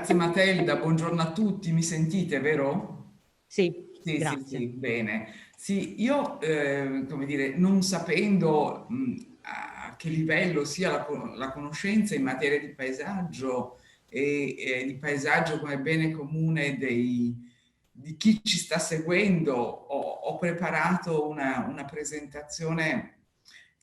Grazie Matilda, buongiorno a tutti, mi sentite, vero? Sì, Sì, sì, grazie. sì, bene. Sì, io, come dire, non sapendo a che livello sia la conoscenza in materia di paesaggio e di paesaggio come bene comune di chi ci sta seguendo, ho preparato una presentazione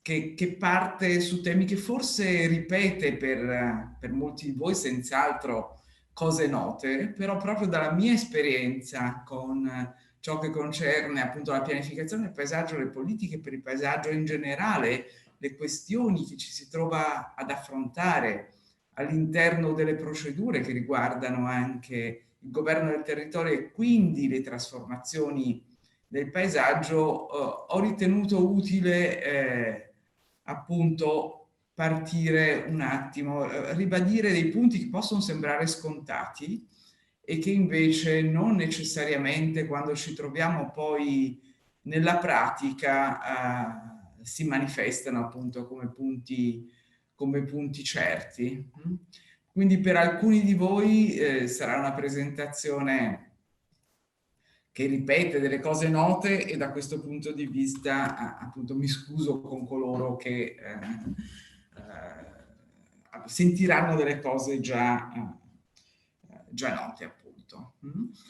che parte su temi che forse ripete per molti di voi, senz'altro cose note, però proprio dalla mia esperienza con ciò che concerne appunto la pianificazione del paesaggio, le politiche per il paesaggio in generale, le questioni che ci si trova ad affrontare all'interno delle procedure che riguardano anche il governo del territorio e quindi le trasformazioni del paesaggio, ho ritenuto utile appunto partire un attimo, ribadire dei punti che possono sembrare scontati e che invece non necessariamente quando ci troviamo poi nella pratica si manifestano appunto come punti certi. Quindi per alcuni di voi sarà una presentazione che ripete delle cose note e da questo punto di vista appunto mi scuso con coloro che sentiranno delle cose già note appunto.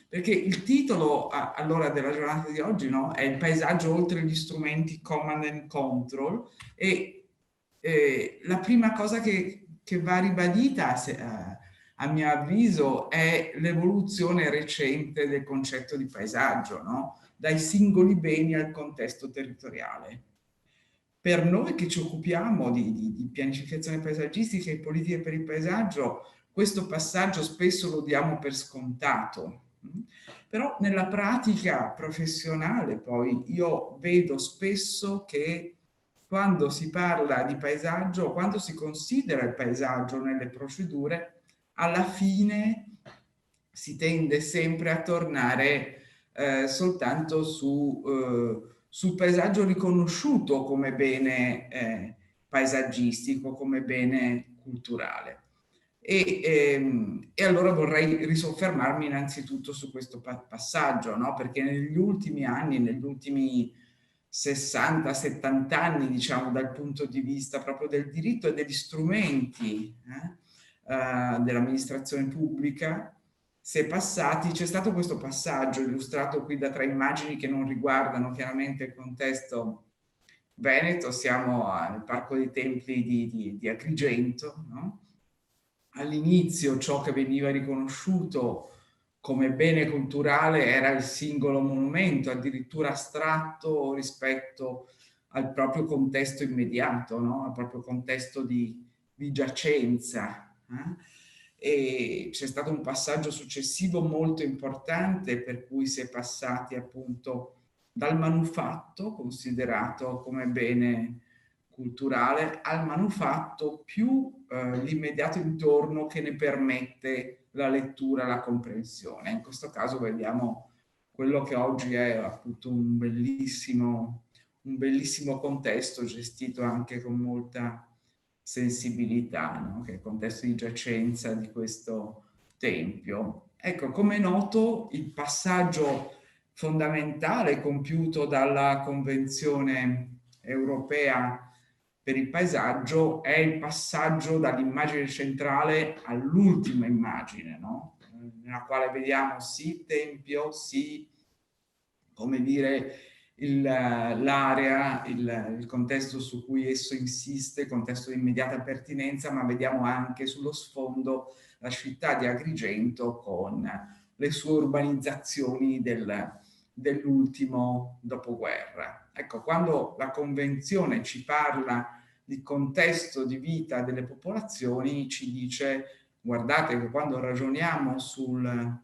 Perché il titolo allora della giornata di oggi, no, è il paesaggio oltre gli strumenti command and control e la prima cosa che va ribadita a mio avviso è l'evoluzione recente del concetto di paesaggio, no? Dai singoli beni al contesto territoriale. Per noi che ci occupiamo di pianificazione paesaggistica e politiche per il paesaggio, questo passaggio spesso lo diamo per scontato. Però nella pratica professionale poi io vedo spesso che quando si parla di paesaggio, quando si considera il paesaggio nelle procedure, alla fine si tende sempre a tornare soltanto sul paesaggio riconosciuto come bene paesaggistico, come bene culturale. E allora vorrei risoffermarmi innanzitutto su questo passaggio, no? Perché negli ultimi anni, negli ultimi 60-70 anni, diciamo, dal punto di vista proprio del diritto e degli strumenti dell'amministrazione pubblica, si è passati, c'è stato questo passaggio illustrato qui da tre immagini che non riguardano chiaramente il contesto veneto, siamo nel Parco dei Templi di Agrigento, no? All'inizio ciò che veniva riconosciuto come bene culturale era il singolo monumento, addirittura astratto rispetto al proprio contesto immediato, no? Al proprio contesto di giacenza. E c'è stato un passaggio successivo molto importante per cui si è passati appunto dal manufatto, considerato come bene culturale, al manufatto più l'immediato intorno che ne permette la lettura, la comprensione. In questo caso vediamo quello che oggi è appunto un bellissimo contesto gestito anche con molta sensibilità, no? Che è il contesto di giacenza di questo tempio. Ecco, come è noto, il passaggio fondamentale compiuto dalla Convenzione europea per il paesaggio è il passaggio dall'immagine centrale all'ultima immagine, no? Nella quale vediamo sì tempio, sì, come dire, l'area, il contesto su cui esso insiste, il contesto di immediata pertinenza, ma vediamo anche sullo sfondo la città di Agrigento con le sue urbanizzazioni dell'ultimo dopoguerra. Ecco, quando la Convenzione ci parla di contesto di vita delle popolazioni, ci dice, guardate che quando ragioniamo sul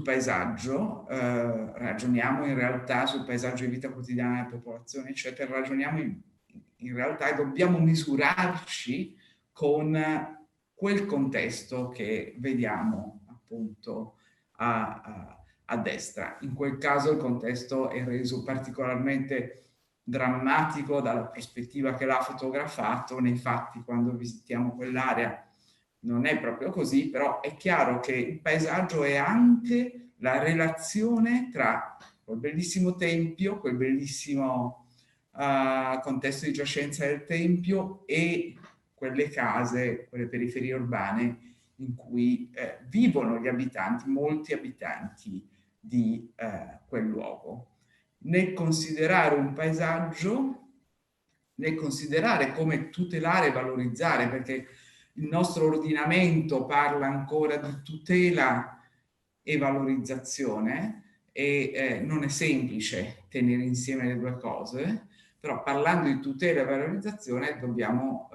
paesaggio, ragioniamo in realtà sul paesaggio di vita quotidiana delle popolazioni, eccetera, ragioniamo in realtà e dobbiamo misurarci con quel contesto che vediamo appunto a destra. In quel caso il contesto è reso particolarmente drammatico dalla prospettiva che l'ha fotografato. Nei fatti, quando visitiamo quell'area, non è proprio così, però è chiaro che il paesaggio è anche la relazione tra quel bellissimo tempio, quel bellissimo contesto di giacenza del tempio e quelle case, quelle periferie urbane in cui vivono gli abitanti, molti abitanti di quel luogo. Nel considerare un paesaggio, nel considerare come tutelare e valorizzare, perché il nostro ordinamento parla ancora di tutela e valorizzazione e non è semplice tenere insieme le due cose, però parlando di tutela e valorizzazione dobbiamo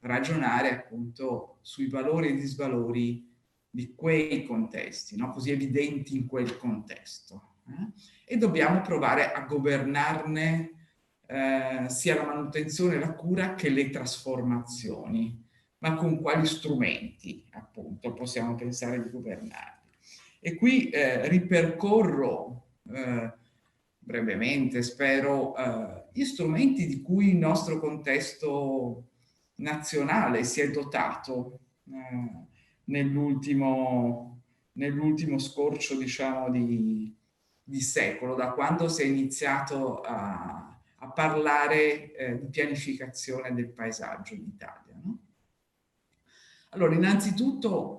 ragionare appunto sui valori e disvalori di quei contesti, no? Così evidenti in quel contesto. E dobbiamo provare a governarne sia la manutenzione, la cura che le trasformazioni. Ma con quali strumenti, appunto, possiamo pensare di governarli? E qui ripercorro brevemente, spero, gli strumenti di cui il nostro contesto nazionale si è dotato nell'ultimo scorcio, diciamo, di secolo, da quando si è iniziato a parlare di pianificazione del paesaggio in Italia. No? Allora, innanzitutto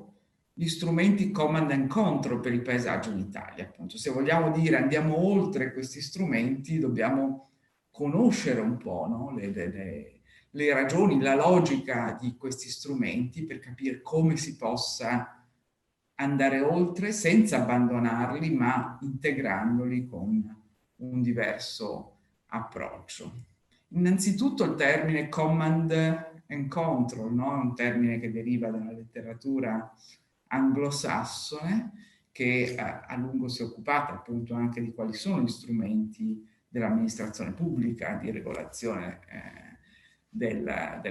gli strumenti command and control per il paesaggio in Italia. Appunto, se vogliamo dire andiamo oltre questi strumenti, dobbiamo conoscere un po', no? le ragioni, la logica di questi strumenti per capire come si possa andare oltre senza abbandonarli, ma integrandoli con un diverso approccio. Innanzitutto il termine command and control, no? È un termine che deriva dalla letteratura anglosassone che a lungo si è occupata appunto anche di quali sono gli strumenti dell'amministrazione pubblica di regolazione delle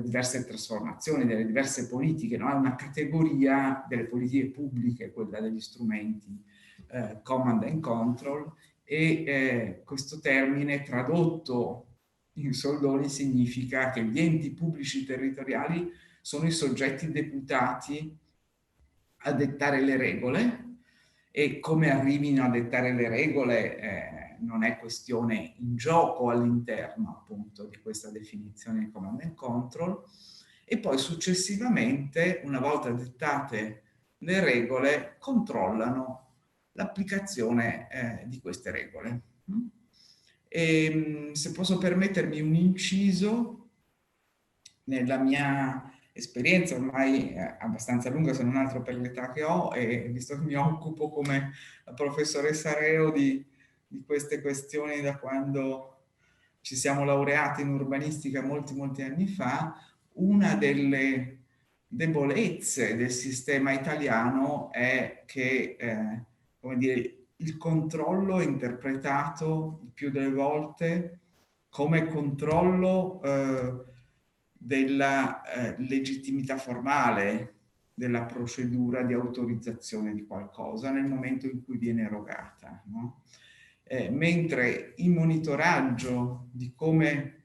diverse trasformazioni, delle diverse politiche, no? È una categoria delle politiche pubbliche, quella degli strumenti command and control, e questo termine tradotto in soldoni significa che gli enti pubblici territoriali sono i soggetti deputati a dettare le regole, e come arrivino a dettare le regole non è questione in gioco all'interno appunto di questa definizione di command and control, e poi successivamente, una volta dettate le regole, controllano l'applicazione di queste regole. E, se posso permettermi un inciso, nella mia esperienza ormai abbastanza lunga, se non altro per l'età che ho, e visto che mi occupo come la professoressa Reo di queste questioni da quando ci siamo laureati in urbanistica molti anni fa, una delle debolezze del sistema italiano è che, come dire, il controllo è interpretato il più delle volte come controllo della legittimità formale della procedura di autorizzazione di qualcosa nel momento in cui viene erogata, no? Mentre il monitoraggio di come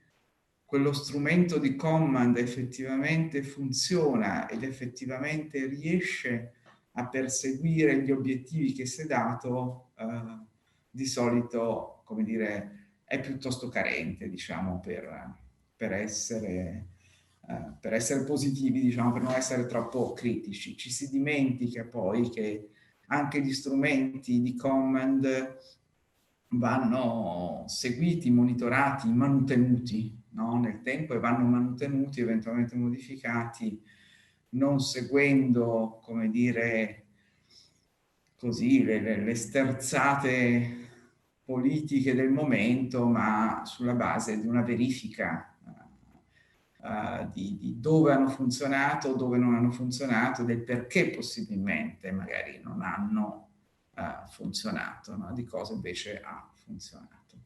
quello strumento di command effettivamente funziona ed effettivamente riesce a perseguire gli obiettivi che si è dato, di solito, come dire, è piuttosto carente, diciamo, per essere positivi, diciamo, per non essere troppo critici. Ci si dimentica poi che anche gli strumenti di command vanno seguiti, monitorati, mantenuti, no? Nel tempo, e vanno mantenuti, eventualmente modificati, non seguendo, come dire, così, le sterzate politiche del momento, ma sulla base di una verifica di dove hanno funzionato, dove non hanno funzionato, del perché possibilmente magari non hanno funzionato, no? Di cosa invece ha funzionato.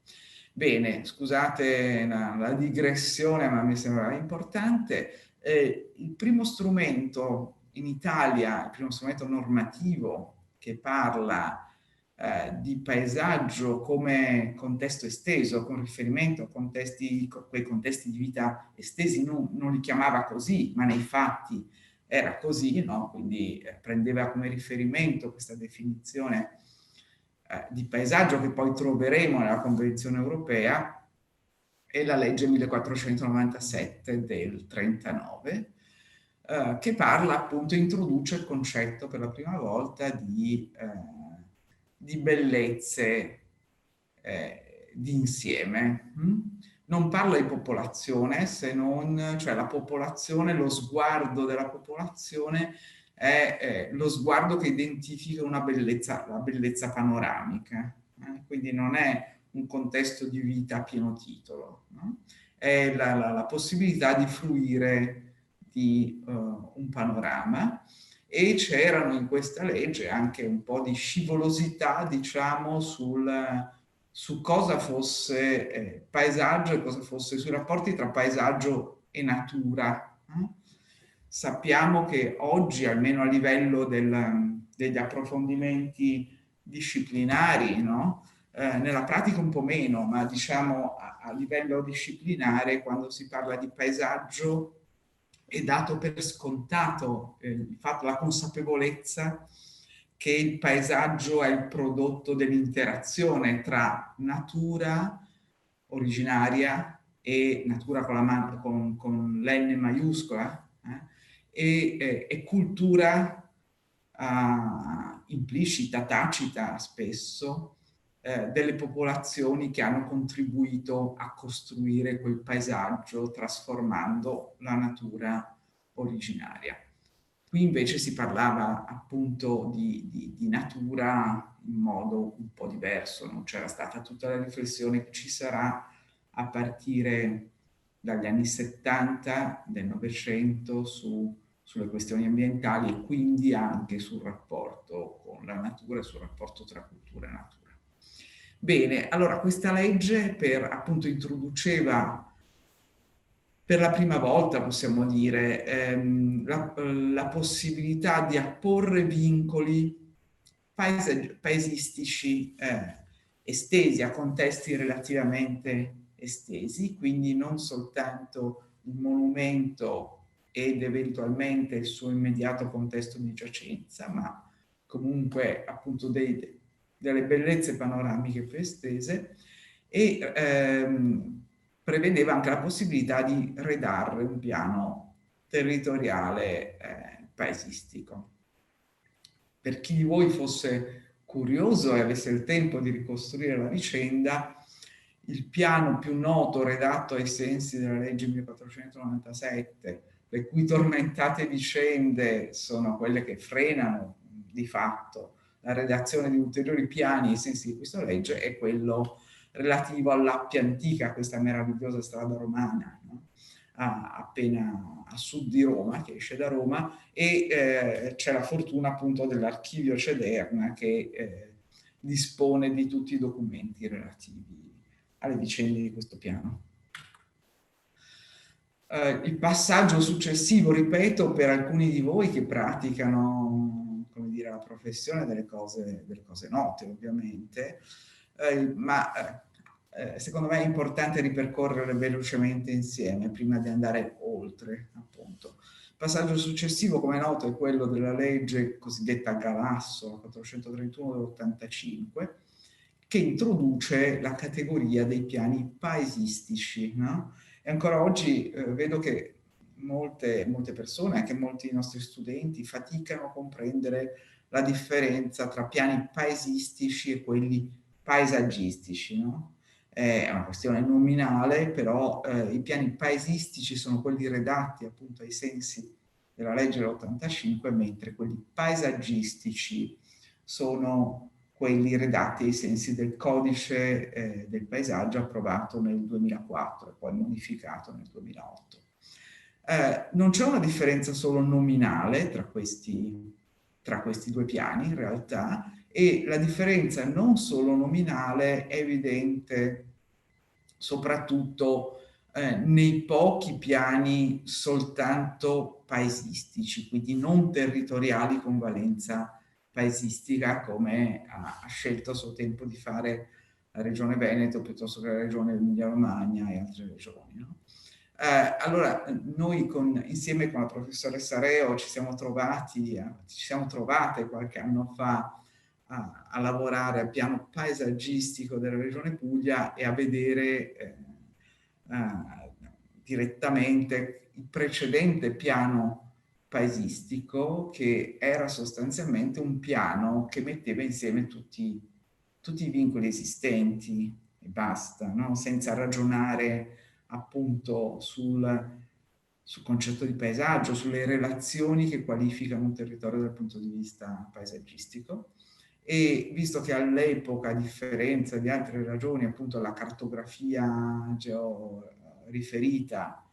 Bene, scusate la digressione, ma mi sembrava importante. Il primo strumento in Italia, il primo strumento normativo che parla di paesaggio come contesto esteso, con riferimento a quei contesti di vita estesi, non li chiamava così, ma nei fatti era così, no? Quindi prendeva come riferimento questa definizione di paesaggio che poi troveremo nella Convenzione europea, e la legge 1497 del 39, che parla appunto, introduce il concetto per la prima volta di bellezze di insieme. Non parla di popolazione, se non, cioè la popolazione, lo sguardo della popolazione è lo sguardo che identifica una bellezza, la bellezza panoramica. Quindi non è un contesto di vita a pieno titolo, no? È la possibilità di fruire di un panorama, e c'erano in questa legge anche un po' di scivolosità, diciamo, su cosa fosse paesaggio e cosa fosse sui rapporti tra paesaggio e natura. Sappiamo che oggi, almeno a livello degli approfondimenti disciplinari, no? Nella pratica un po' meno, ma diciamo a livello disciplinare, quando si parla di paesaggio è dato per scontato il fatto, la consapevolezza che il paesaggio è il prodotto dell'interazione tra natura originaria e natura con l'N maiuscola, e cultura implicita, tacita spesso, delle popolazioni che hanno contribuito a costruire quel paesaggio trasformando la natura originaria. Qui invece si parlava appunto di natura in modo un po' diverso, non c'era stata tutta la riflessione che ci sarà a partire dagli anni 70 del Novecento sulle questioni ambientali, e quindi anche sul rapporto con la natura e sul rapporto tra cultura e natura. Bene, allora questa legge appunto introduceva per la prima volta, possiamo dire, la possibilità di apporre vincoli paesistici estesi, a contesti relativamente estesi, quindi non soltanto il monumento ed eventualmente il suo immediato contesto di giacenza, ma comunque appunto delle bellezze panoramiche più estese, e prevedeva anche la possibilità di redarre un piano territoriale paesistico. Per chi di voi fosse curioso e avesse il tempo di ricostruire la vicenda, il piano più noto redatto ai sensi della legge 1497, le cui tormentate vicende sono quelle che frenano di fatto la redazione di ulteriori piani ai sensi di questa legge, è quello relativo all'Appia Antica, questa meravigliosa strada romana, no? Appena a sud di Roma, che esce da Roma, e c'è la fortuna appunto dell'archivio Cederna che dispone di tutti i documenti relativi alle vicende di questo piano. Il passaggio successivo, ripeto, per alcuni di voi che praticano, come dire, la professione delle cose note, ovviamente, ma secondo me è importante ripercorrere velocemente insieme prima di andare oltre, appunto. Il passaggio successivo, come è noto, è quello della legge cosiddetta Galasso, 431 dell'85, che introduce la categoria dei piani paesistici, no? E ancora oggi vedo che molte persone, anche molti nostri studenti, faticano a comprendere la differenza tra piani paesistici e quelli paesaggistici, no? È una questione nominale, però i piani paesistici sono quelli redatti appunto ai sensi della legge dell'85, mentre quelli paesaggistici sono quelli redatti ai sensi del codice del paesaggio approvato nel 2004 e poi modificato nel 2008. Non c'è una differenza solo nominale tra questi due piani in realtà, e la differenza non solo nominale è evidente soprattutto nei pochi piani soltanto paesistici, quindi non territoriali con valenza paesistica, come ha scelto a suo tempo di fare la Regione Veneto piuttosto che la Regione Emilia-Romagna e altre regioni, no? Allora, noi insieme con la professoressa Reo ci siamo trovate qualche anno fa a lavorare al piano paesaggistico della Regione Puglia e a vedere direttamente il precedente piano paesistico, che era sostanzialmente un piano che metteva insieme tutti i vincoli esistenti e basta, no? Senza ragionare appunto sul concetto di paesaggio, sulle relazioni che qualificano un territorio dal punto di vista paesaggistico. E visto che all'epoca, a differenza di altre ragioni, appunto la cartografia georiferita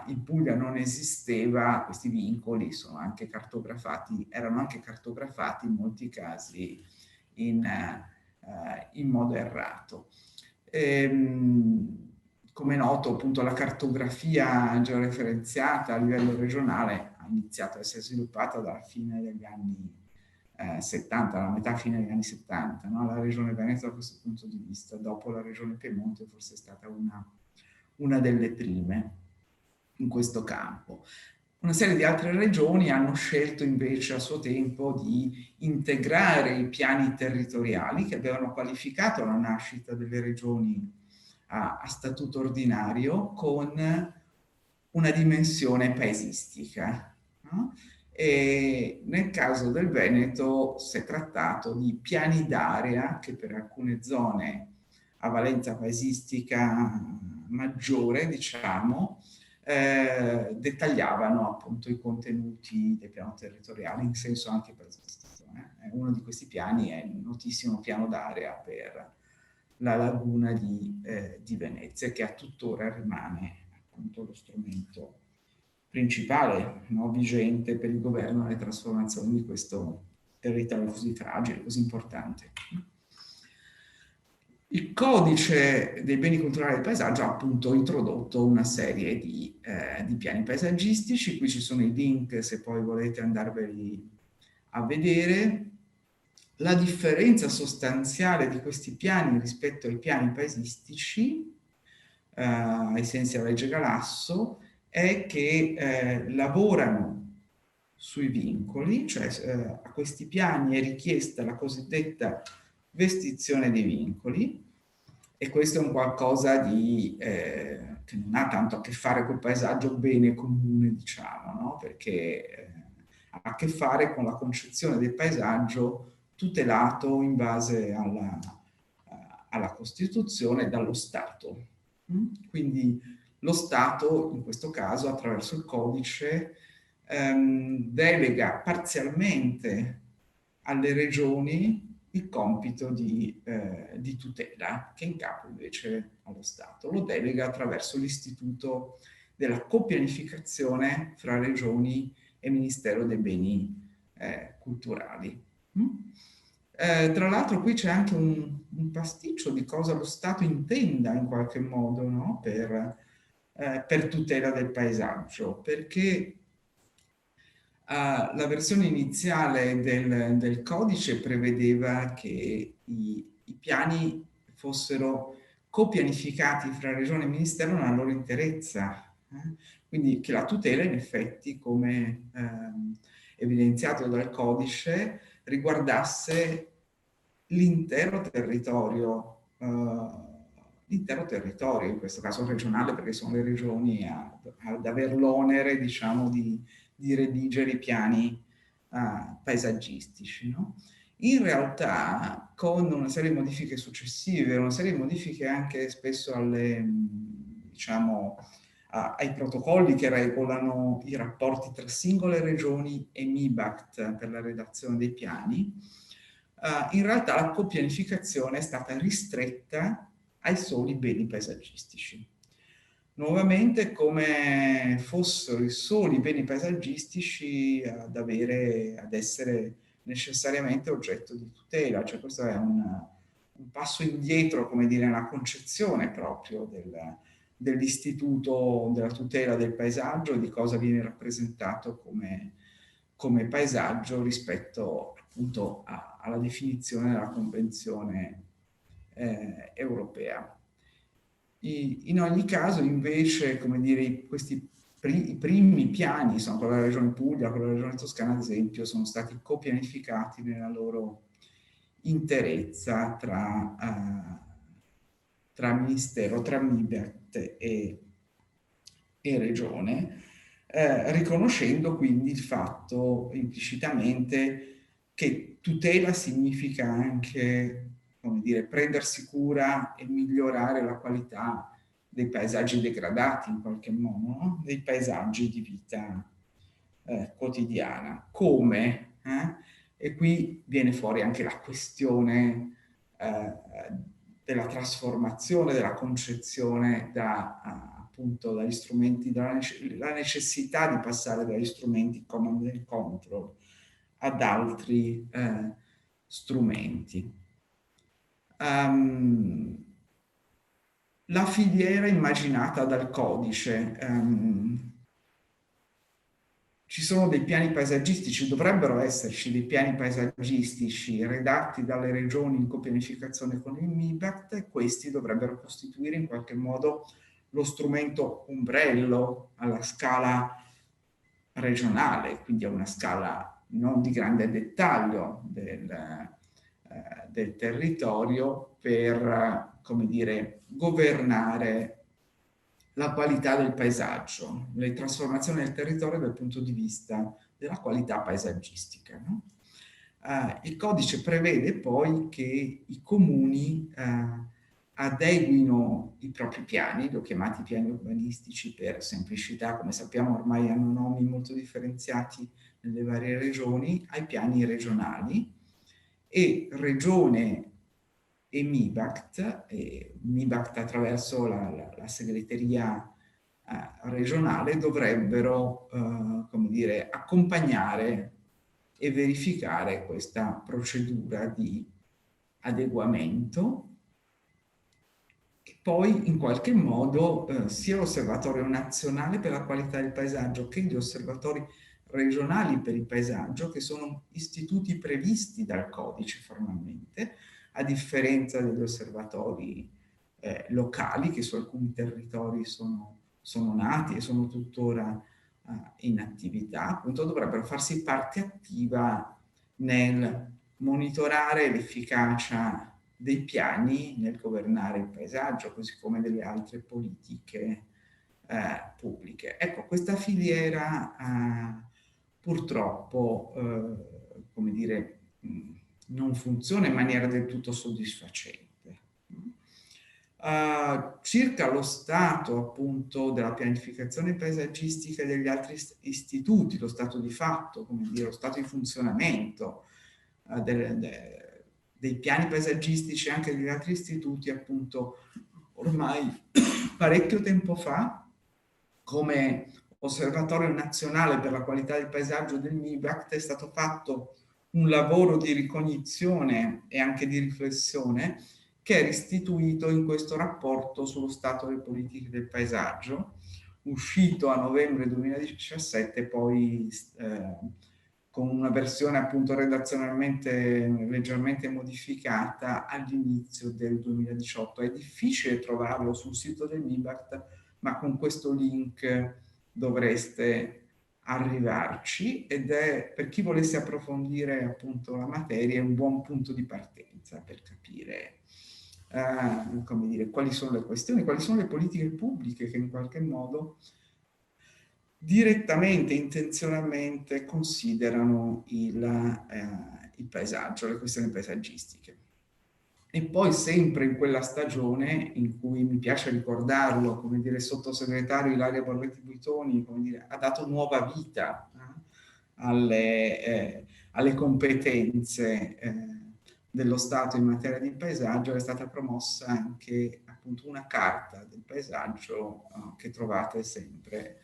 in Puglia non esisteva, questi vincoli erano anche cartografati in molti casi in modo errato. Come è noto, appunto, la cartografia georeferenziata a livello regionale ha iniziato a essere sviluppata dalla fine degli anni 70, la metà fine degli anni 70, no? La regione Veneto da questo punto di vista, dopo la regione Piemonte, forse è stata una delle prime in questo campo. Una serie di altre regioni hanno scelto invece a suo tempo di integrare i piani territoriali che avevano qualificato la nascita delle regioni a statuto ordinario con una dimensione paesistica, no? E nel caso del Veneto si è trattato di piani d'area che per alcune zone a valenza paesistica maggiore, diciamo, dettagliavano appunto i contenuti del piano territoriale in senso anche paesistico. Uno di questi piani è il notissimo piano d'area per la laguna di Venezia, che a tuttora rimane appunto lo strumento principale, no, vigente per il governo e le trasformazioni di questo territorio così fragile, così importante. Il codice dei beni culturali del paesaggio ha appunto introdotto una serie di piani paesaggistici. Qui ci sono i link se poi volete andarveli a vedere. La differenza sostanziale di questi piani rispetto ai piani paesistici, ai sensi della legge Galasso, è che lavorano sui vincoli, cioè a questi piani è richiesta la cosiddetta vestizione dei vincoli, e questo è un qualcosa che non ha tanto a che fare col paesaggio bene comune, diciamo, no? Perché ha a che fare con la concezione del paesaggio tutelato in base alla Costituzione dallo Stato. Quindi lo Stato, in questo caso, attraverso il codice, delega parzialmente alle regioni il compito di tutela, che in capo invece allo Stato. Lo delega attraverso l'istituto della copianificazione fra regioni e Ministero dei Beni culturali. Tra l'altro qui c'è anche un pasticcio di cosa lo Stato intenda in qualche modo, no? Per tutela del paesaggio, perché la versione iniziale del codice prevedeva che i piani fossero copianificati fra regione e ministero nella loro interezza, quindi che la tutela in effetti, come evidenziato dal codice, riguardasse l'intero territorio, in questo caso regionale, perché sono le regioni ad aver l'onere, diciamo, di redigere i piani paesaggististi, no? In realtà, con una serie di modifiche successive, una serie di modifiche anche spesso diciamo, ai protocolli che regolano i rapporti tra singole regioni e MIBACT per la redazione dei piani, in realtà la copianificazione è stata ristretta ai soli beni paesaggistici. Nuovamente come fossero i soli beni paesaggistici ad essere necessariamente oggetto di tutela, cioè questo è un passo indietro, come dire, nella concezione proprio dell'istituto della tutela del paesaggio e di cosa viene rappresentato come paesaggio rispetto appunto alla definizione della Convenzione europea. In ogni caso, invece, come dire, i primi piani, sono con la Regione Puglia, con la Regione Toscana, ad esempio, sono stati copianificati nella loro interezza tra Ministero, tra MIBERT e Regione, riconoscendo quindi il fatto implicitamente che tutela significa anche, come dire, prendersi cura e migliorare la qualità dei paesaggi degradati in qualche modo, no? Dei paesaggi di vita quotidiana. Come? E qui viene fuori anche la questione eh, della trasformazione, della concezione appunto dagli strumenti, la necessità di passare dagli strumenti command and control ad altri strumenti. La filiera immaginata dal codice. Ci sono dei piani paesaggistici, dovrebbero esserci dei piani paesaggistici redatti dalle regioni in copianificazione con il MIBACT e questi dovrebbero costituire in qualche modo lo strumento ombrello alla scala regionale, quindi a una scala non di grande dettaglio del territorio per, come dire, governare la qualità del paesaggio, le trasformazioni del territorio dal punto di vista della qualità paesaggistica. No? Il codice prevede poi che i comuni adeguino i propri piani, li ho chiamati piani urbanistici per semplicità, come sappiamo ormai hanno nomi molto differenziati nelle varie regioni, ai piani regionali, e regione e MIBACT attraverso la segreteria regionale dovrebbero, come dire, accompagnare e verificare questa procedura di adeguamento. E poi in qualche modo sia l'Osservatorio nazionale per la qualità del paesaggio che gli osservatori regionali per il paesaggio, che sono istituti previsti dal codice formalmente, a differenza degli osservatori locali che su alcuni territori sono nati e sono tuttora in attività, appunto dovrebbero farsi parte attiva nel monitorare l'efficacia dei piani nel governare il paesaggio, così come delle altre politiche pubbliche. Ecco, questa filiera purtroppo, come dire, non funziona in maniera del tutto soddisfacente. Circa lo stato appunto della pianificazione paesaggistica e degli altri istituti, lo stato di fatto, come dire, lo stato di funzionamento dei piani paesaggistici e anche degli altri istituti, appunto, ormai parecchio tempo fa, come Osservatorio Nazionale per la Qualità del Paesaggio del MIBACT, è stato fatto un lavoro di ricognizione e anche di riflessione che è istituito in questo rapporto sullo stato delle politiche del paesaggio, uscito a novembre 2017, poi con una versione appunto redazionalmente leggermente modificata all'inizio del 2018. È difficile trovarlo sul sito del MIBACT, ma con questo link dovreste arrivarci ed è, per chi volesse approfondire appunto la materia, un buon punto di partenza per capire come dire, quali sono le questioni, quali sono le politiche pubbliche che in qualche modo direttamente, intenzionalmente considerano il paesaggio, le questioni paesaggistiche. E poi sempre in quella stagione in cui mi piace ricordarlo, come dire, il sottosegretario Ilaria Borletti Buitoni, come dire, ha dato nuova vita alle competenze dello Stato in materia di paesaggio, è stata promossa anche appunto una carta del paesaggio che trovate sempre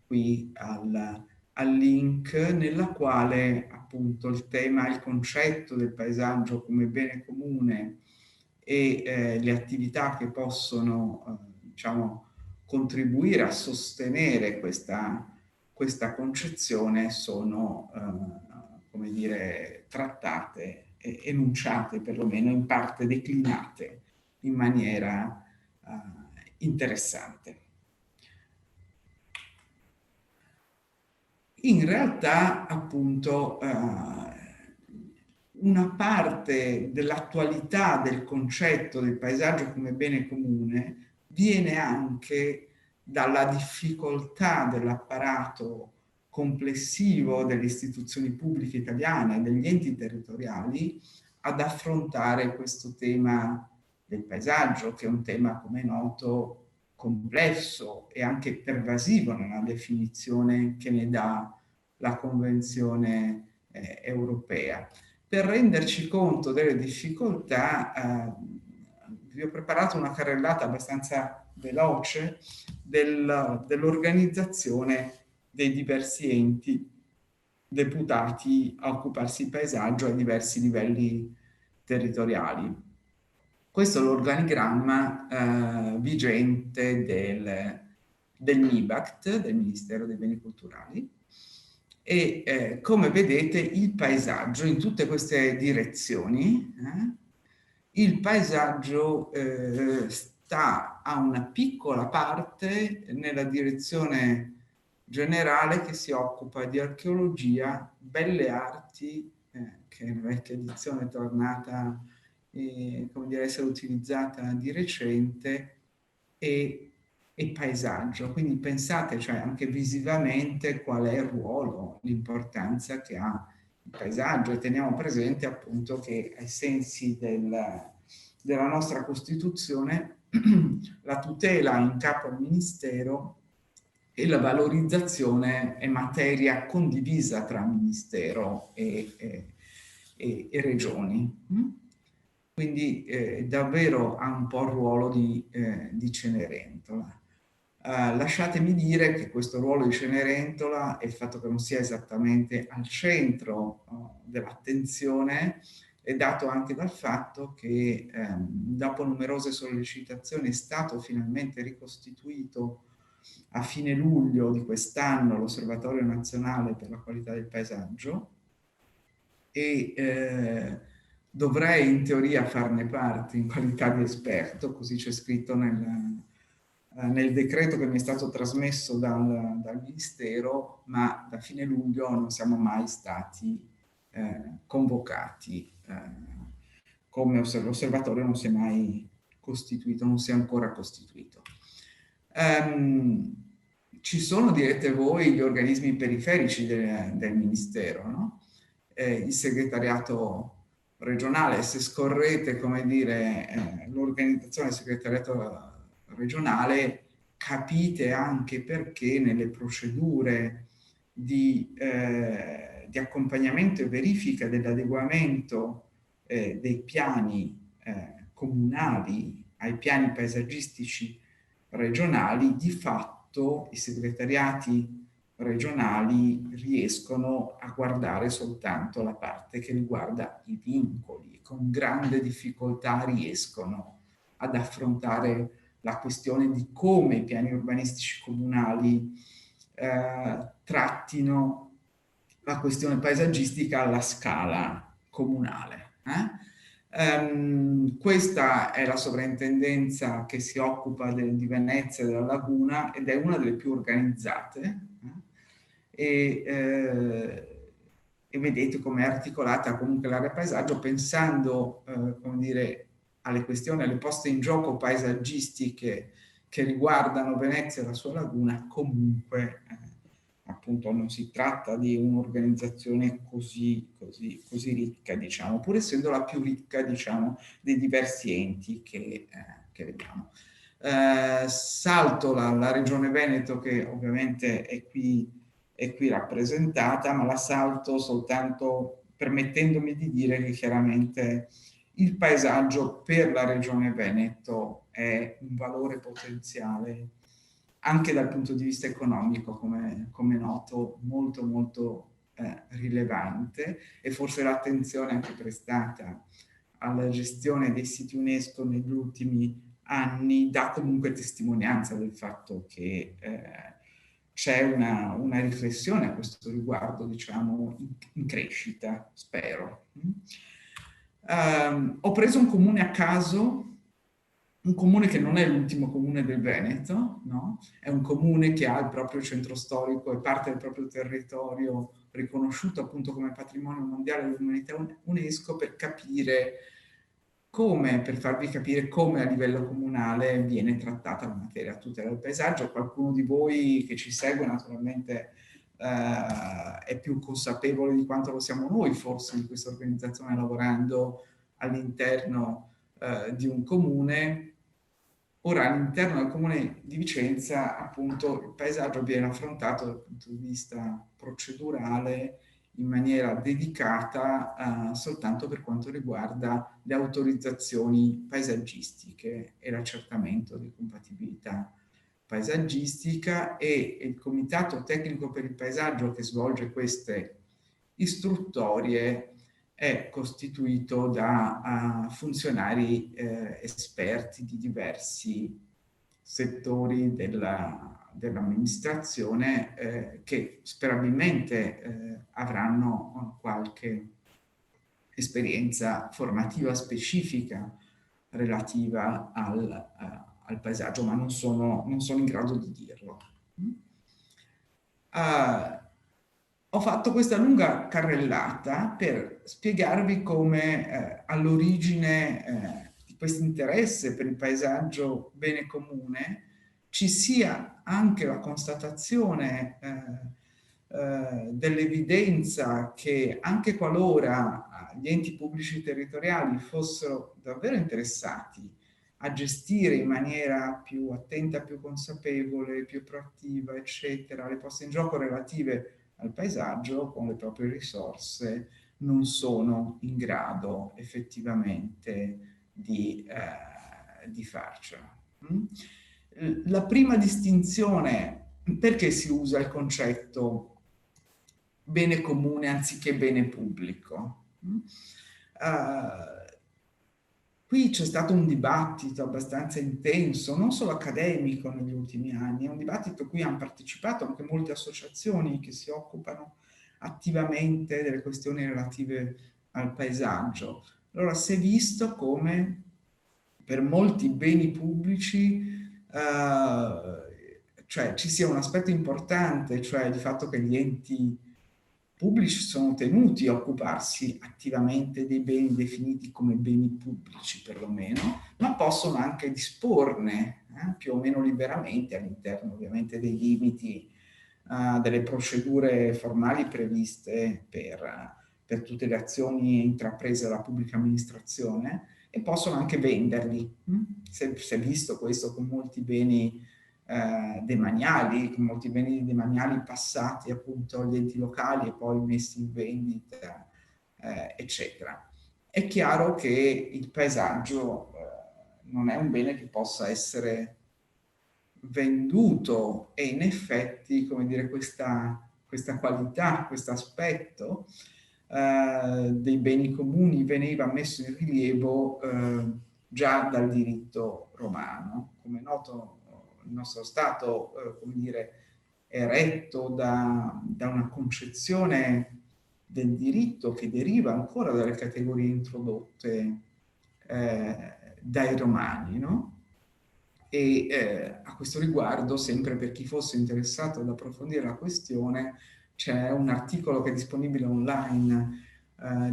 qui al link, nella quale appunto il tema, il concetto del paesaggio come bene comune e le attività che possono, diciamo, contribuire a sostenere questa concezione sono, come dire, trattate, enunciate perlomeno in parte declinate in maniera interessante. In realtà, appunto, una parte dell'attualità del concetto del paesaggio come bene comune viene anche dalla difficoltà dell'apparato complessivo delle istituzioni pubbliche italiane e degli enti territoriali ad affrontare questo tema del paesaggio, che è un tema, come è noto, complesso e anche pervasivo nella definizione che ne dà la Convenzione europea. Per renderci conto delle difficoltà, vi ho preparato una carrellata abbastanza veloce dell'organizzazione dei diversi enti deputati a occuparsi di paesaggio a diversi livelli territoriali. Questo è l'organigramma vigente del MIBACT, del Ministero dei Beni Culturali, e come vedete il paesaggio in tutte queste direzioni, il paesaggio sta a una piccola parte nella direzione generale che si occupa di archeologia, belle arti, che nella vecchia edizione è tornata come dire, essere utilizzata di recente, e paesaggio. Quindi pensate, cioè, anche visivamente qual è il ruolo, l'importanza che ha il paesaggio, e teniamo presente appunto che ai sensi della nostra Costituzione la tutela in capo al Ministero e la valorizzazione è materia condivisa tra Ministero e regioni. Quindi davvero ha un po' il ruolo di Cenerentola. Lasciatemi dire che questo ruolo di Cenerentola e il fatto che non sia esattamente al centro dell'attenzione è dato anche dal fatto che dopo numerose sollecitazioni è stato finalmente ricostituito a fine luglio di quest'anno l'Osservatorio Nazionale per la Qualità del Paesaggio, e dovrei in teoria farne parte in qualità di esperto, così c'è scritto nel decreto che mi è stato trasmesso dal Ministero, ma da fine luglio non siamo mai stati convocati, come l'osservatorio non si è mai costituito, non si è ancora costituito. Ci sono, direte voi, gli organismi periferici del Ministero, no? Il segretariato regionale. Se scorrete, come dire, l'organizzazione del segretariato regionale, capite anche perché nelle procedure di accompagnamento e verifica dell'adeguamento dei piani comunali ai piani paesaggistici regionali, di fatto i segretariati regionali riescono a guardare soltanto la parte che riguarda i vincoli, con grande difficoltà riescono ad affrontare la questione di come i piani urbanistici comunali trattino la questione paesaggistica alla scala comunale. Questa è la sovrintendenza che si occupa di Venezia e della Laguna ed è una delle più organizzate, e vedete come è articolata comunque l'area paesaggio, pensando come dire, alle questioni, alle poste in gioco paesaggistiche che riguardano Venezia e la sua laguna. Comunque appunto non si tratta di un'organizzazione così ricca, diciamo, pur essendo la più ricca, diciamo, dei diversi enti che vediamo. Salto la Regione Veneto, che ovviamente è qui rappresentata, ma la salto soltanto permettendomi di dire che chiaramente il paesaggio per la Regione Veneto è un valore potenziale anche dal punto di vista economico, come noto, molto rilevante, e forse l'attenzione anche prestata alla gestione dei siti UNESCO negli ultimi anni dà comunque testimonianza del fatto che c'è una riflessione a questo riguardo, diciamo, in crescita, spero. Ho preso un comune a caso un comune che non è l'ultimo comune del Veneto, no? È un comune che ha il proprio centro storico e parte del proprio territorio riconosciuto appunto come patrimonio mondiale dell'umanità UNESCO, per capire come, per farvi capire come a livello comunale viene trattata la materia a tutela del paesaggio. Qualcuno di voi che ci segue naturalmente è più consapevole di quanto lo siamo noi, forse, di questa organizzazione, lavorando all'interno di un comune. Ora, all'interno del comune di Vicenza, appunto, il paesaggio viene affrontato dal punto di vista procedurale in maniera dedicata soltanto per quanto riguarda le autorizzazioni paesaggistiche e l'accertamento di compatibilità paesaggistica, e il Comitato Tecnico per il Paesaggio che svolge queste istruttorie è costituito da funzionari esperti di diversi settori dell'amministrazione che sperabilmente avranno qualche esperienza formativa specifica relativa al paesaggio, ma non sono in grado di dirlo. Ho fatto questa lunga carrellata per spiegarvi come all'origine di questo interesse per il paesaggio bene comune ci sia anche la constatazione dell'evidenza che, anche qualora gli enti pubblici territoriali fossero davvero interessati a gestire in maniera più attenta, più consapevole, più proattiva, eccetera, le poste in gioco relative al paesaggio, con le proprie risorse, non sono in grado effettivamente di farcela. La prima distinzione: perché si usa il concetto bene comune anziché bene pubblico? Qui c'è stato un dibattito abbastanza intenso, non solo accademico, negli ultimi anni. È un dibattito a cui hanno partecipato anche molte associazioni che si occupano attivamente delle questioni relative al paesaggio. Allora, si è visto come per molti beni pubblici cioè ci sia un aspetto importante, cioè il fatto che gli enti pubblici sono tenuti a occuparsi attivamente dei beni definiti come beni pubblici, perlomeno, ma possono anche disporne più o meno liberamente, all'interno ovviamente dei limiti delle procedure formali previste per tutte le azioni intraprese dalla pubblica amministrazione, e possono anche venderli. Si è visto questo con molti beni demaniali, con molti beni demaniali passati appunto agli enti locali e poi messi in vendita, eccetera. È chiaro che il paesaggio non è un bene che possa essere venduto, e in effetti, come dire, questa qualità, questo aspetto dei beni comuni veniva messo in rilievo già dal diritto romano. Come è noto, il nostro Stato, come dire, è retto da una concezione del diritto che deriva ancora dalle categorie introdotte dai romani, no? E a questo riguardo, sempre per chi fosse interessato ad approfondire la questione, c'è un articolo che è disponibile online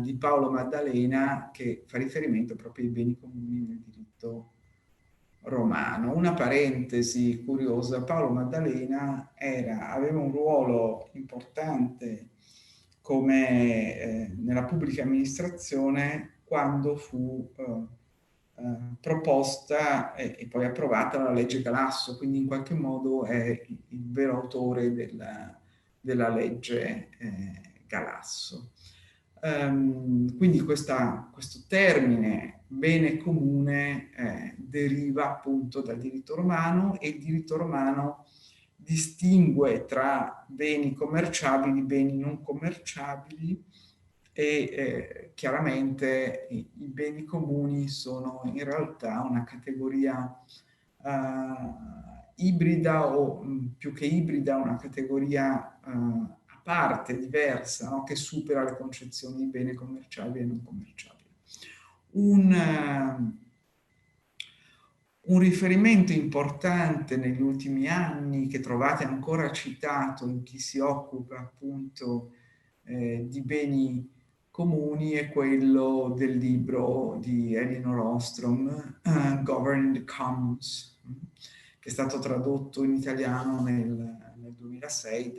di Paolo Maddalena, che fa riferimento proprio ai beni comuni nel diritto romano. Una parentesi curiosa: Paolo Maddalena aveva un ruolo importante come nella pubblica amministrazione quando fu proposta e poi approvata la legge Galasso, quindi in qualche modo è il vero autore della legge Galasso. Quindi questo termine bene comune deriva appunto dal diritto romano, e il diritto romano distingue tra beni commerciabili, beni non commerciabili, e chiaramente i beni comuni sono in realtà una categoria ibrida, o più che ibrida, una categoria a parte, diversa, no? Che supera le concezioni di bene commerciabile e non commerciabile. Un riferimento importante negli ultimi anni, che trovate ancora citato in chi si occupa appunto di beni comuni, è quello del libro di Elinor Ostrom, Governing the Commons, che è stato tradotto in italiano nel 2006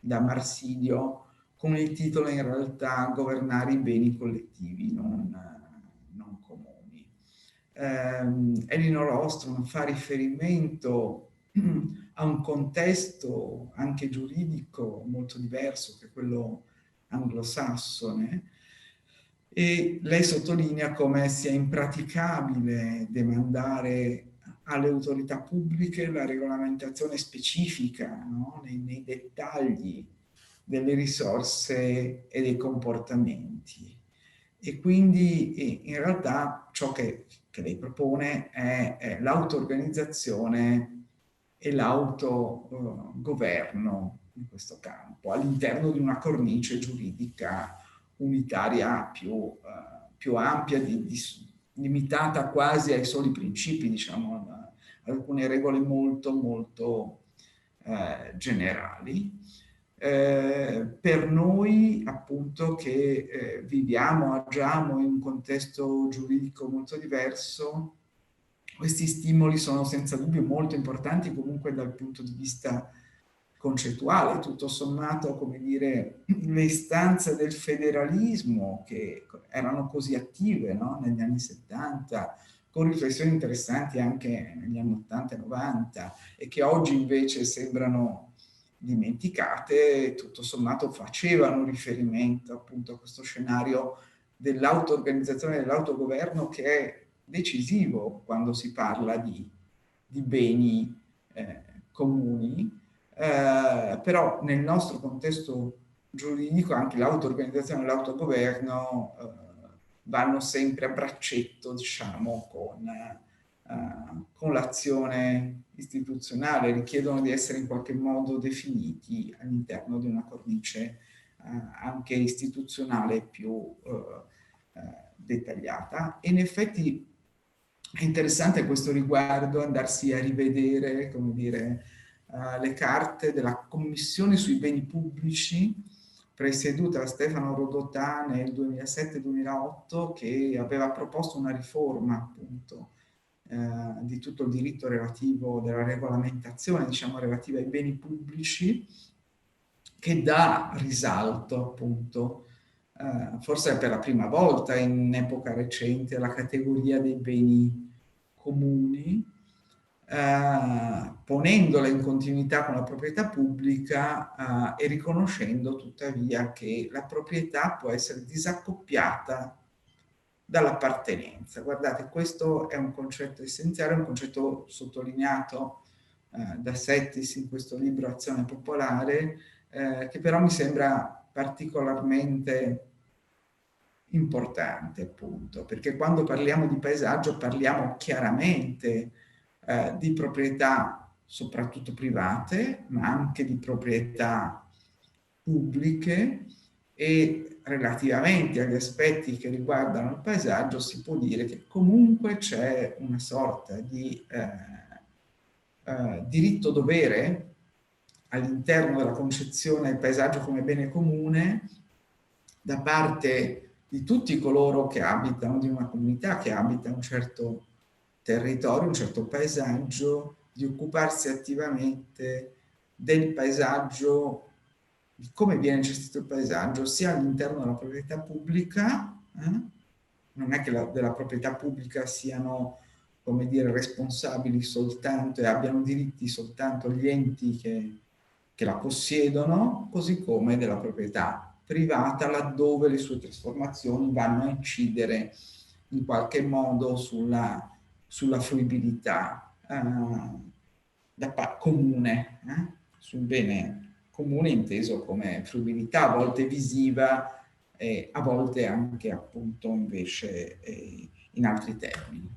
da Marsilio, con il titolo in realtà Governare i beni collettivi, non comuni. Elinor Ostrom fa riferimento a un contesto anche giuridico molto diverso che quello anglosassone, e lei sottolinea come sia impraticabile demandare alle autorità pubbliche la regolamentazione specifica, no? nei dettagli delle risorse e dei comportamenti. E quindi in realtà ciò che lei propone è l'auto-organizzazione e l'autogoverno in questo campo, all'interno di una cornice giuridica unitaria più ampia, limitata quasi ai soli principi, diciamo, ad alcune regole molto, molto generali. Per noi, appunto, che viviamo, agiamo in un contesto giuridico molto diverso, questi stimoli sono senza dubbio molto importanti comunque dal punto di vista concettuale. Tutto sommato, come dire, le istanze del federalismo che erano così attive, no? Negli anni 70, con riflessioni interessanti anche negli anni 80 e 90, e che oggi invece sembrano dimenticate, tutto sommato facevano riferimento appunto a questo scenario dell'auto-organizzazione e dell'autogoverno, che è decisivo quando si parla di beni comuni, però nel nostro contesto giuridico anche l'auto-organizzazione e l'autogoverno vanno sempre a braccetto, diciamo, con l'azione istituzionale, richiedono di essere in qualche modo definiti all'interno di una cornice anche istituzionale più dettagliata. E in effetti è interessante a questo riguardo andarsi a rivedere, come dire, le carte della Commissione sui beni pubblici, presieduta da Stefano Rodotà nel 2007-2008, che aveva proposto una riforma appunto di tutto il diritto relativo, della regolamentazione, diciamo, relativa ai beni pubblici, che dà risalto appunto forse per la prima volta in epoca recente alla categoria dei beni comuni, ponendola in continuità con la proprietà pubblica e riconoscendo tuttavia che la proprietà può essere disaccoppiata dall'appartenenza. Guardate, questo è un concetto essenziale, un concetto sottolineato da Settis in questo libro Azione Popolare, che però mi sembra particolarmente importante, appunto, perché quando parliamo di paesaggio parliamo chiaramente di proprietà soprattutto private, ma anche di proprietà pubbliche, e relativamente agli aspetti che riguardano il paesaggio si può dire che comunque c'è una sorta di diritto-dovere all'interno della concezione del paesaggio come bene comune da parte di tutti coloro che abitano, di una comunità che abita un certo territorio, un certo paesaggio, di occuparsi attivamente del paesaggio, di come viene gestito il paesaggio, sia all'interno della proprietà pubblica, non è che della proprietà pubblica siano, come dire, responsabili soltanto e abbiano diritti soltanto gli enti che la possiedono, così come della proprietà privata, laddove le sue trasformazioni vanno a incidere in qualche modo sulla fruibilità comune, sul bene comune inteso come fruibilità, a volte visiva e a volte anche appunto invece in altri termini.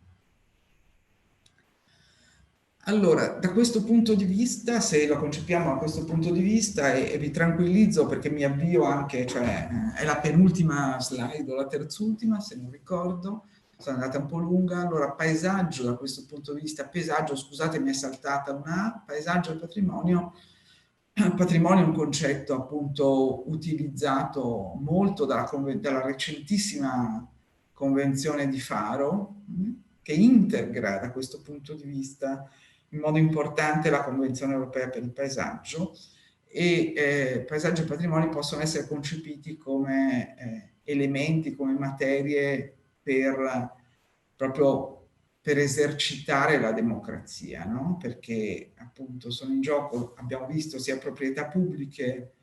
Allora, da questo punto di vista, se lo concepiamo a questo punto di vista, e vi tranquillizzo perché mi avvio anche, cioè è la penultima slide o la terzultima, se non ricordo, sono andata un po' lunga. Allora, paesaggio da questo punto di vista, paesaggio, scusate, mi è saltata una, paesaggio e patrimonio. Patrimonio è un concetto appunto utilizzato molto dalla recentissima Convenzione di Faro, che integra da questo punto di vista in modo importante la Convenzione europea per il paesaggio, e paesaggio e patrimonio possono essere concepiti come elementi, come materie proprio per esercitare la democrazia, no? Perché appunto sono in gioco, abbiamo visto, sia proprietà pubbliche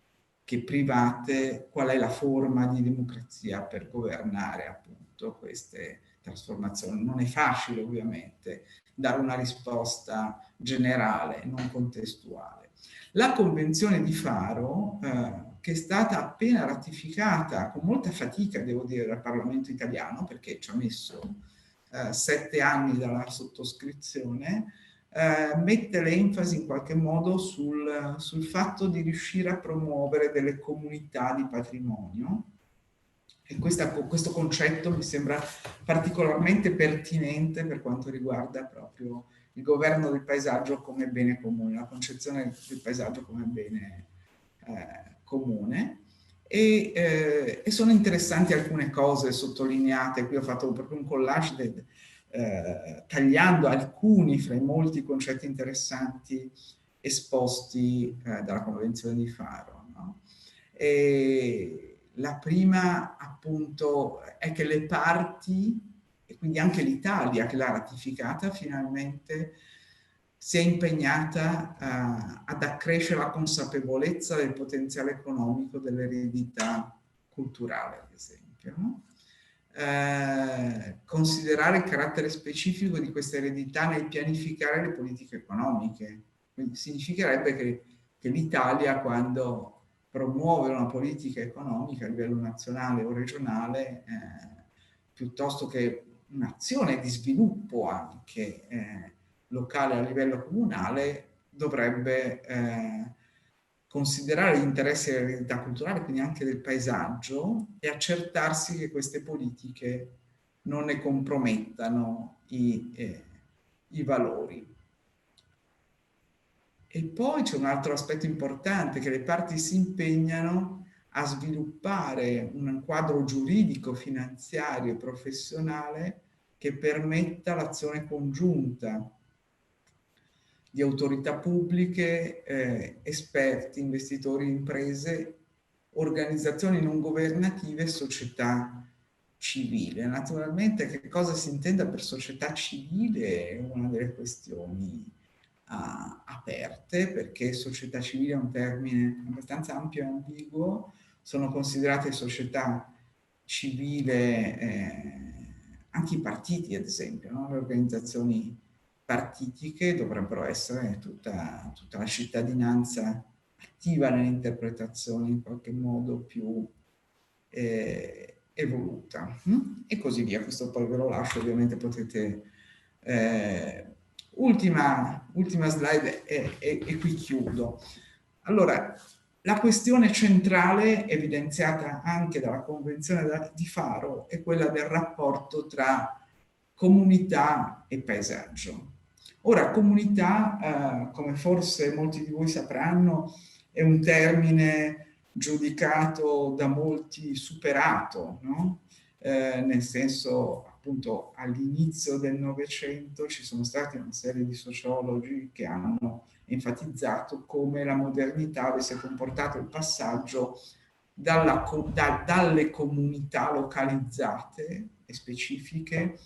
che private, qual è la forma di democrazia per governare appunto queste trasformazioni. Non è facile ovviamente dare una risposta generale, non contestuale. La Convenzione di Faro, che è stata appena ratificata con molta fatica, devo dire, dal Parlamento italiano, perché ci ha messo 7 anni dalla sottoscrizione, mette l'enfasi in qualche modo sul fatto di riuscire a promuovere delle comunità di patrimonio, e questo concetto mi sembra particolarmente pertinente per quanto riguarda proprio il governo del paesaggio come bene comune, la concezione del paesaggio come bene comune. E sono interessanti alcune cose sottolineate. Qui ho fatto proprio un collage tagliando alcuni fra i molti concetti interessanti esposti dalla Convenzione di Faro, no? E la prima appunto è che le parti, e quindi anche l'Italia che l'ha ratificata finalmente, si è impegnata ad accrescere la consapevolezza del potenziale economico dell'eredità culturale, ad esempio, no? Considerare il carattere specifico di questa eredità nel pianificare le politiche economiche. Quindi significherebbe che l'Italia, quando promuove una politica economica a livello nazionale o regionale, piuttosto che un'azione di sviluppo anche locale a livello comunale, dovrebbe considerare gli interessi dell'eredità culturale, quindi anche del paesaggio, e accertarsi che queste politiche non ne compromettano i valori. E poi c'è un altro aspetto importante, che le parti si impegnano a sviluppare un quadro giuridico, finanziario e professionale che permetta l'azione congiunta di autorità pubbliche, esperti, investitori, imprese, organizzazioni non governative e società civile. Naturalmente che cosa si intenda per società civile è una delle questioni aperte, perché società civile è un termine abbastanza ampio e ambiguo. Sono considerate società civile anche i partiti, ad esempio, no? Le organizzazioni partitiche dovrebbero essere tutta la cittadinanza attiva nell'interpretazione in qualche modo più evoluta, e così via. Questo poi ve lo lascio, ovviamente potete ultima slide e qui chiudo. Allora, la questione centrale, evidenziata anche dalla Convenzione di Faro, è quella del rapporto tra comunità e paesaggio. Ora, comunità, come forse molti di voi sapranno, è un termine giudicato da molti superato, no? Nel senso, appunto, all'inizio del Novecento ci sono stati una serie di sociologi che hanno enfatizzato come la modernità avesse comportato il passaggio dalle comunità localizzate e specifiche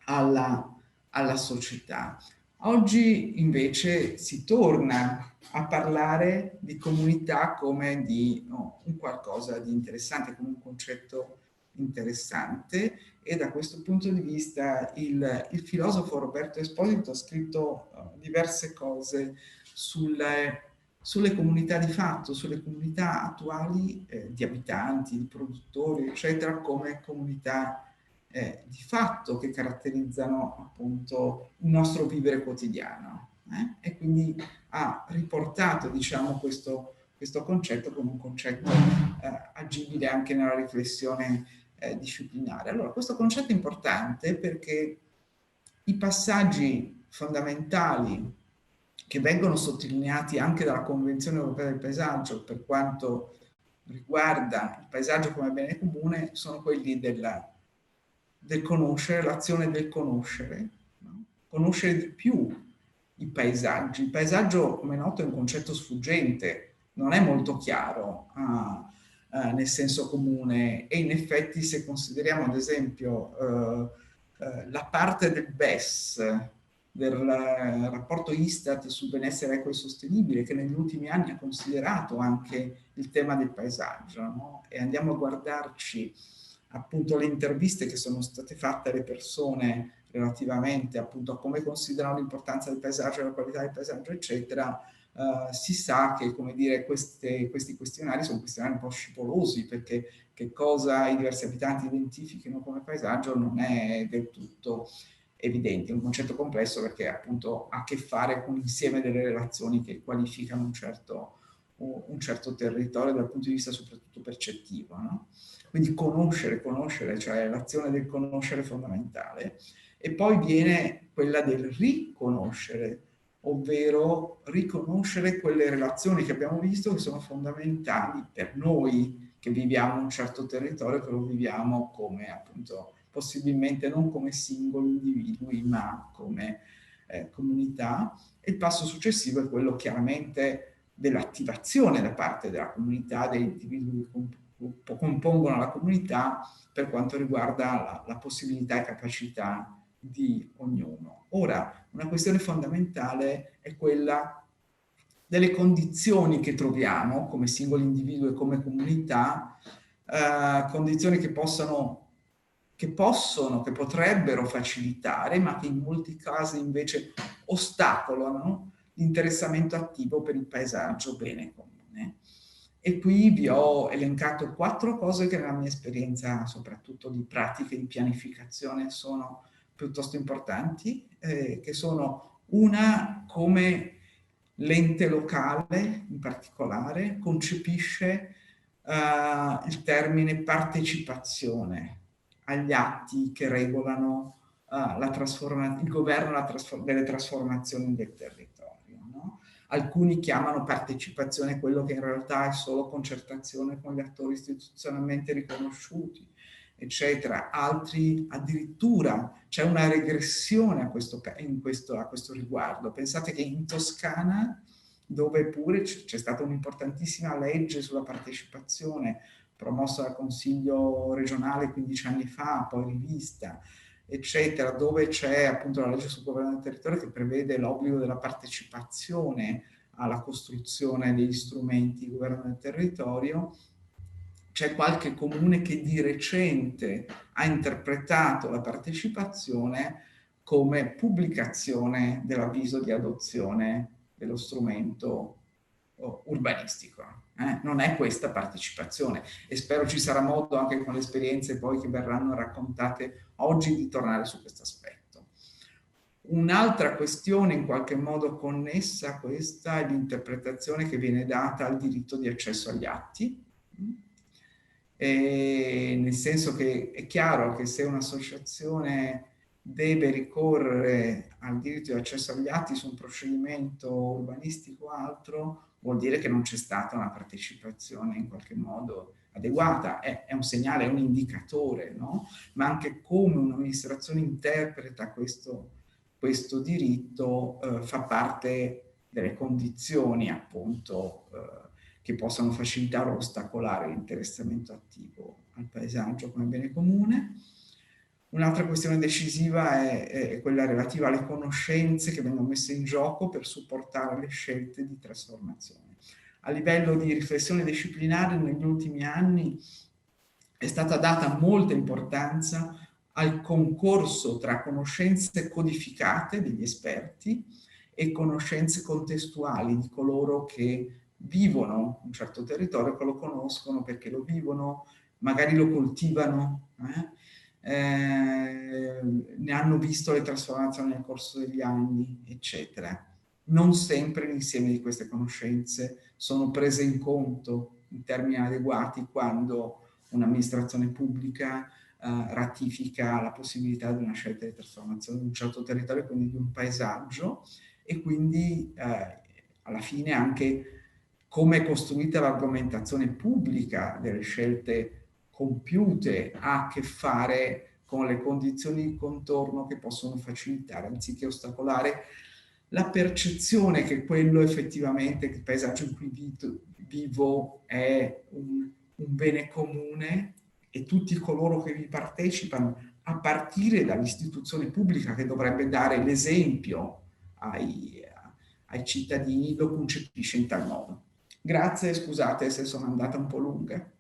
alla società. Oggi invece si torna a parlare di comunità come di un qualcosa di interessante, come un concetto interessante, e da questo punto di vista il filosofo Roberto Esposito ha scritto diverse cose sulle comunità di fatto, sulle comunità attuali di abitanti, di produttori, eccetera, come comunità di fatto che caratterizzano appunto il nostro vivere quotidiano. E quindi ha riportato, diciamo, questo concetto come un concetto agibile anche nella riflessione disciplinare. Allora, questo concetto è importante perché i passaggi fondamentali che vengono sottolineati anche dalla Convenzione Europea del Paesaggio per quanto riguarda il paesaggio come bene comune sono quelli del conoscere, l'azione del conoscere, no? Conoscere di più i paesaggi. Il paesaggio, come è noto, è un concetto sfuggente, non è molto chiaro nel senso comune e in effetti se consideriamo ad esempio la parte del BES, del rapporto Istat sul benessere equo e sostenibile, che negli ultimi anni ha considerato anche il tema del paesaggio, no? E andiamo a guardarci appunto le interviste che sono state fatte alle persone relativamente appunto a come considerano l'importanza del paesaggio, la qualità del paesaggio, eccetera, si sa che, come dire, questi questionari sono questionari un po' scivolosi, perché che cosa i diversi abitanti identificano come paesaggio non è del tutto evidente, è un concetto complesso perché appunto ha a che fare con l'insieme delle relazioni che qualificano un certo territorio dal punto di vista soprattutto percettivo, no? Quindi conoscere, cioè l'azione del conoscere è fondamentale. E poi viene quella del riconoscere, ovvero riconoscere quelle relazioni che abbiamo visto che sono fondamentali per noi che viviamo un certo territorio, che lo viviamo come appunto possibilmente non come singoli individui ma come comunità. E il passo successivo è quello chiaramente dell'attivazione da parte della comunità, degli individui che compongono la comunità per quanto riguarda la possibilità e capacità di ognuno. Ora, una questione fondamentale è quella delle condizioni che troviamo come singoli individui e come comunità, condizioni che potrebbero facilitare, ma che in molti casi invece ostacolano l'interessamento attivo per il paesaggio bene comune. E qui vi ho elencato 4 cose che nella mia esperienza, soprattutto di pratiche di pianificazione, sono piuttosto importanti, che sono una come l'ente locale in particolare concepisce il termine partecipazione agli atti che regolano il governo delle trasformazioni del territorio. No? Alcuni chiamano partecipazione quello che in realtà è solo concertazione con gli attori istituzionalmente riconosciuti, eccetera. Altri addirittura c'è una regressione a questo riguardo. Pensate che in Toscana, dove pure c'è stata un'importantissima legge sulla partecipazione promossa dal Consiglio regionale 15 anni fa, poi rivista, eccetera, dove c'è appunto la legge sul governo del territorio che prevede l'obbligo della partecipazione alla costruzione degli strumenti di governo del territorio. C'è qualche comune che di recente ha interpretato la partecipazione come pubblicazione dell'avviso di adozione dello strumento urbanistico. Non è questa partecipazione e spero ci sarà modo anche con le esperienze poi che verranno raccontate oggi di tornare su questo aspetto. Un'altra questione in qualche modo connessa a questa è l'interpretazione che viene data al diritto di accesso agli atti, nel senso che è chiaro che se un'associazione deve ricorrere al diritto di accesso agli atti su un procedimento urbanistico o altro, vuol dire che non c'è stata una partecipazione in qualche modo adeguata, è un segnale, è un indicatore, no? Ma anche come un'amministrazione interpreta questo diritto fa parte delle condizioni appunto che possano facilitare o ostacolare l'interessamento attivo al paesaggio come bene comune. Un'altra questione decisiva è quella relativa alle conoscenze che vengono messe in gioco per supportare le scelte di trasformazione. A livello di riflessione disciplinare negli ultimi anni è stata data molta importanza al concorso tra conoscenze codificate degli esperti e conoscenze contestuali di coloro che vivono un certo territorio, che lo conoscono perché lo vivono, magari lo coltivano, ne hanno visto le trasformazioni nel corso degli anni, eccetera. Non sempre l'insieme di queste conoscenze sono prese in conto in termini adeguati quando un'amministrazione pubblica ratifica la possibilità di una scelta di trasformazione di un certo territorio, quindi di un paesaggio, e quindi alla fine anche come è costruita l'argomentazione pubblica delle scelte compiute ha a che fare con le condizioni di contorno che possono facilitare, anziché ostacolare, la percezione che quello effettivamente, che il paesaggio in cui vivo è un bene comune, e tutti coloro che vi partecipano, a partire dall'istituzione pubblica che dovrebbe dare l'esempio ai cittadini, lo concepisce in tal modo. Grazie, scusate se sono andata un po' lunga.